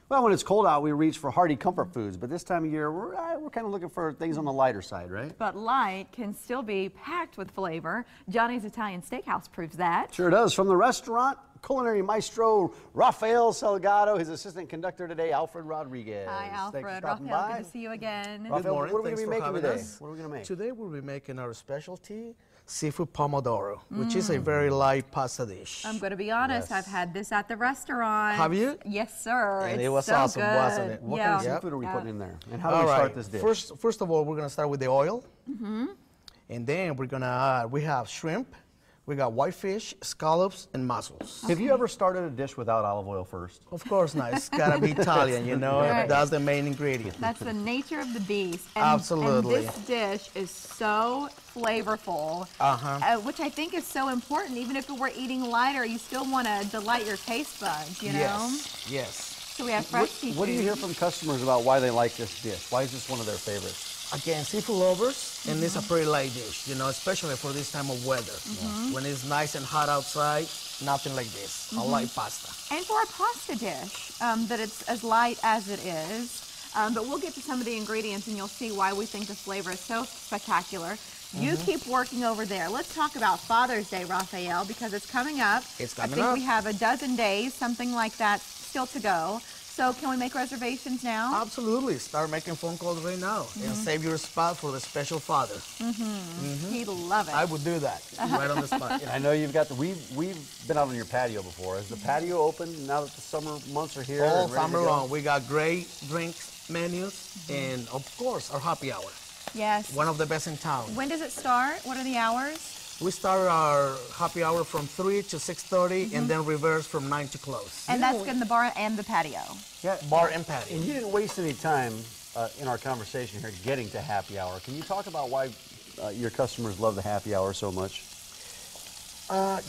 Well, when it's cold out, we reach for hearty comfort foods, but this time of year, we're kind of looking for things on the lighter side, right? But light can still be packed with flavor. Johnny's Italian Steakhouse proves that. Sure does. From the restaurant, Culinary Maestro Rafael Salgado, his assistant conductor today, Alfred Rodriguez. Hi, Alfred. Rafael, good to see you again. Rafael, Good morning. what are we going to be making today? Us. What are we going to make? Today we'll be making our specialty seafood pomodoro, which is a very light pasta dish. I'm going to be honest, I've had this at the restaurant. Have you? Yes, sir. And it's it was so awesome, good. wasn't it? What kind of seafood are we putting in there? And how do All we right. start this dish? First of all, we're going to start with the oil. And then we're going to add, we have shrimp, we got whitefish, scallops, and mussels. Have you ever started a dish without olive oil first? Of course not. It's got to be Italian, you know. Right. That's the main ingredient. That's the nature of the beast. And, Absolutely. And this dish is so flavorful, which I think is so important. Even if we're eating lighter, you still want to delight your taste buds, you know? Yes, yes. So we have fresh seafood. What do you hear from customers about why they like this dish? Why is this one of their favorites? Again, seafood lovers, and it's a pretty light dish, you know, especially for this time of weather. When it's nice and hot outside, nothing like this, a light pasta. And for a pasta dish, that it's as light as it is, but we'll get to some of the ingredients and you'll see why we think the flavor is so spectacular. You keep working over there. Let's talk about Father's Day, Rafael, because it's coming up. It's coming I think up. we have a dozen days, something like that, still to go. So can we make reservations now? Absolutely. Start making phone calls right now and save your spot for the special father. He'd love it. I would do that right on the spot. I know you've got the, we've been out on your patio before. Is the patio open now that the summer months are here? All and ready summer to go? long. We got great drinks, menus, and of course our happy hour. Yes. One of the best in town. When does it start? What are the hours? We start our happy hour from 3 to 6:30 and then reverse from 9 to close. And that's in the bar and the patio. Yeah, Bar and patio. and you didn't waste any time in our conversation here getting to happy hour. Can you talk about why your customers love the happy hour so much?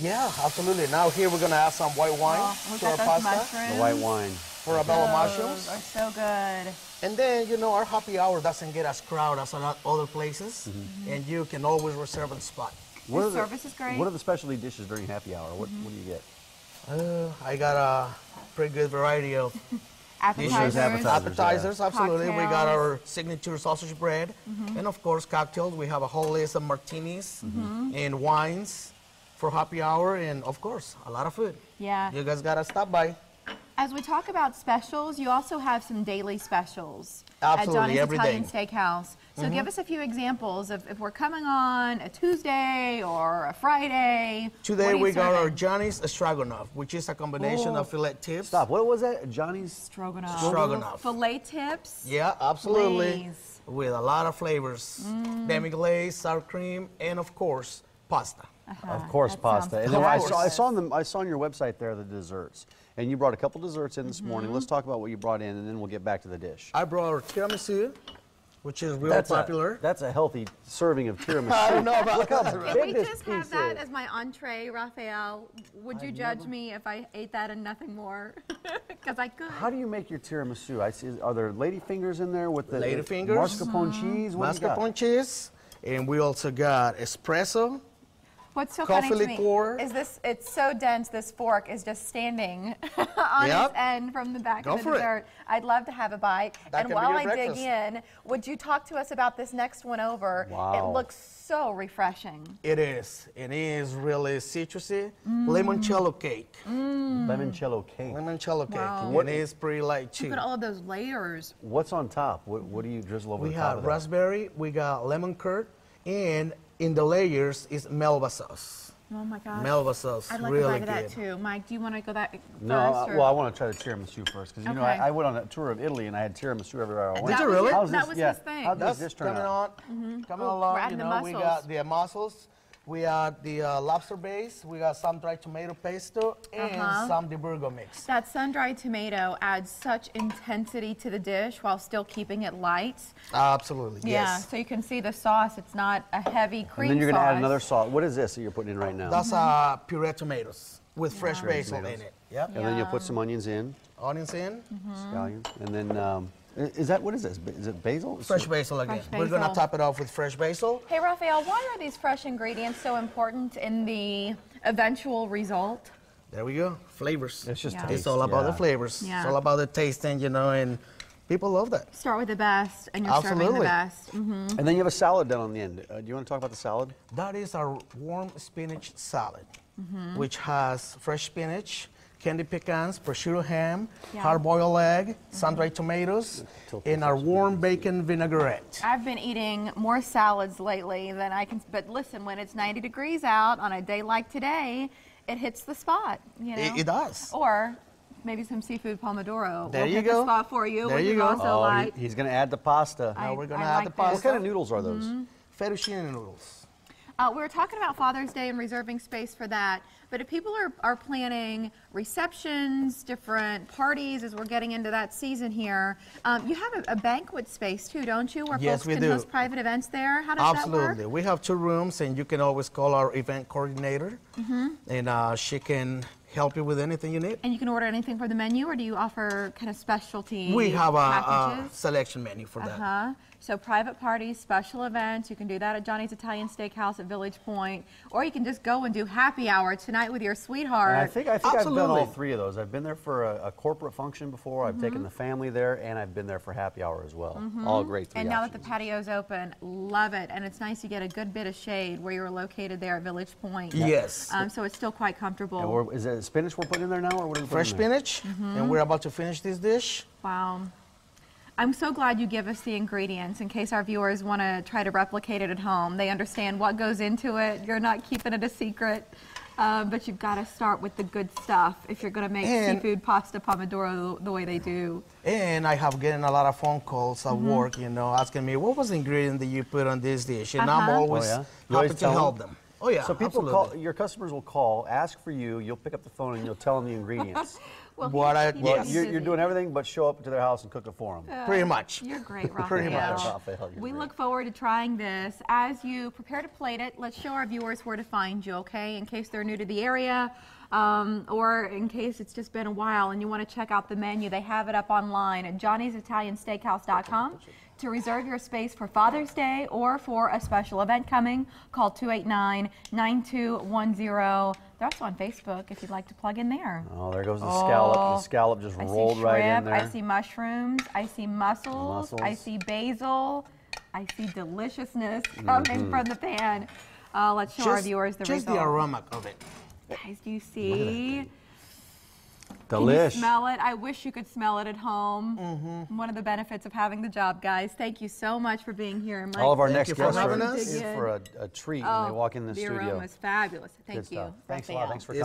Yeah, absolutely. Now here we're gonna add some white wine to our pasta. Mushrooms. The white wine. Portobello Those mushrooms. are so good. And then, you know, our happy hour doesn't get as crowded as a lot other places. And you can always reserve a spot. The service is great. What are the specialty dishes during happy hour? What do you get? I got a pretty good variety of Appetizers. appetizers, absolutely. We got Cocktails. our signature sausage bread. And of course, cocktails. We have a whole list of martinis and wines for happy hour. And of course, a lot of food. Yeah. You guys got to stop by. As we talk about specials, you also have some daily specials Absolutely, at Johnny's every Italian day. Steakhouse. So give us a few examples of if we're coming on a Tuesday or a Friday. Today what are you we got our serving? Johnny's Stroganoff, which is a combination of filet tips. Stop. What was that? Johnny's? Stroganoff. Stroganoff. Filet tips. Yeah, absolutely. Glaze. With a lot of flavors. Demi-glaze, sour cream, and of course, pasta. Of course, that pasta. sounds And then I delicious. saw on your website there the desserts. And you brought a couple desserts in this morning. Let's talk about what you brought in, and then we'll get back to the dish. I brought our tiramisu, which is real popular. That's a healthy serving of tiramisu. I don't know about Look how that. If we big this just have piece that is. as my entree, Rafael, would you judge me if I ate that and nothing more? Because I could. How do you make your tiramisu? I see. Are there lady fingers in there with the Lady fingers. mascarpone cheese? What do you got? Mascarpone cheese, and we also got espresso. What's so Coffee funny to liqueur. me is this, it's so dense, this fork is just standing on Yep. its end from the back Go of the for it. dessert. I'd love to have a bite. That And can be while your I breakfast. dig in, would you talk to us about this next one over? Wow. It looks so refreshing. It is. It is really citrusy. Limoncello cake. Limoncello cake. Limoncello cake. Wow. And it is pretty light too. Look at all of those layers. What's on top? What do you drizzle over We the top have of that? raspberry, we got lemon curd, and in the layers is Melba sauce. Oh my gosh. Melba sauce, I'd like really a bite of good. that too. Mike, do you want to go that No, first? or- well, I want to try the tiramisu first because you know Okay. I went on a tour of Italy and I had tiramisu everywhere I went. Did you was really? his- How's that this- was yeah, his thing. how'd That's this turn coming out? on, coming Oh, we're along. adding You the know, we got mussels. the mussels, we got the lobster base, we got some dried tomato pesto, and some di Burgo mix. That sun-dried tomato adds such intensity to the dish while still keeping it light. Absolutely, Yeah, yes. so you can see the sauce. It's not a heavy cream And then you're going to add sauce. another sauce. What is this that you're putting in right now? That's pureed tomatoes with fresh basil in it. Yep. And then you'll put some onions in, Onions in, scallions, and then is that what is this? Is it basil? fresh basil again. Fresh We're gonna basil. top it off with fresh basil. Hey, Rafael, why are these fresh ingredients so important in the eventual result? There we go. Flavors. It's just Yeah. taste. It's all about the flavors. Yeah. It's all about the tasting, you know, and people love that. Start with the best, and you're serving the Absolutely. best. And then you have a salad done on the end. Do you want to talk about the salad? That is our warm spinach salad, Mm-hmm. which has fresh spinach, candy pecans, prosciutto ham, Yeah. hard-boiled egg, Mm-hmm. sun-dried tomatoes, and our warm bacon vinaigrette. I've been eating more salads lately than I can, but listen, when it's 90 degrees out on a day like today, it hits the spot, you know? It does. Or maybe some seafood pomodoro. There we'll you hit go. the spot for you, There which you is go. also light. He's going to add the pasta. Now we're gonna I add like the this. pasta. What kind of noodles are those? Fettuccine noodles. We were talking about Father's Day and reserving space for that, but if people are planning receptions, different parties as we're getting into that season here, you have a banquet space too, don't you, where Yes, folks we can do. host private events there? How does that work? Absolutely. We have 2 rooms, and you can always call our event coordinator, and she can help you with anything you need. And you can order anything for the menu, or do you offer kind of specialty We have a packages? selection menu for that. Uh-huh. So private parties, special events, you can do that at Johnny's Italian Steakhouse at Village Point, or you can just go and do happy hour tonight with your sweetheart. And I think I've done Absolutely. all 3 of those. I've been there for a corporate function before. I've taken the family there, and I've been there for happy hour as well. All great 3 And now that options. the patio's open, love it. And it's nice you get a good bit of shade where you're located there at Village Point. Yes. So it's still quite comfortable. And is it spinach we're putting in there now, or what are we putting Fresh in there? spinach, and we're about to finish this dish. Wow. I'm so glad you give us the ingredients in case our viewers want to try to replicate it at home. They understand what goes into it. You're not keeping it a secret. But you've got to start with the good stuff if you're going to make And- seafood pasta pomodoro the way they do. And I have getting a lot of phone calls at work, you know, asking me, what was the ingredient that you put on this dish? And I'm always Oh, yeah? You happy always to tell help them? them. Oh, yeah, So people absolutely. your customers will call, ask for you, you'll pick up the phone, and you'll tell them the ingredients. Well, What I- he's yes. busy. You're doing everything but show up to their house and cook it for them. Pretty much. You're great, Rafael. Pretty much. Rafael, you're We great. look forward to trying this. As you prepare to plate it, let's show our viewers where to find you, okay? In case they're new to the area, or in case it's just been a while and you want to check out the menu, they have it up online at johnnysitaliansteakhouse.com. To reserve your space for Father's Day or for a special event coming, call 289-9210. They're also on Facebook if you'd like to plug in there. Oh, there goes the scallop. The scallop just I see rolled right in shrimp, there. I see mushrooms, I see mussels, I Mussels. see basil, I see deliciousness coming from the pan. Let's show our viewers the just result. the aroma of it. Guys, do you see? Can Delish. you smell it? I wish you could smell it at home. One of the benefits of having the job, guys. Thank you so much for being here. All of our Thank next you for guests having are us. in for a treat when they walk in the the studio. aroma is fabulous. Thank Good you. stuff. Thanks a lot. Rafael. Thanks for It's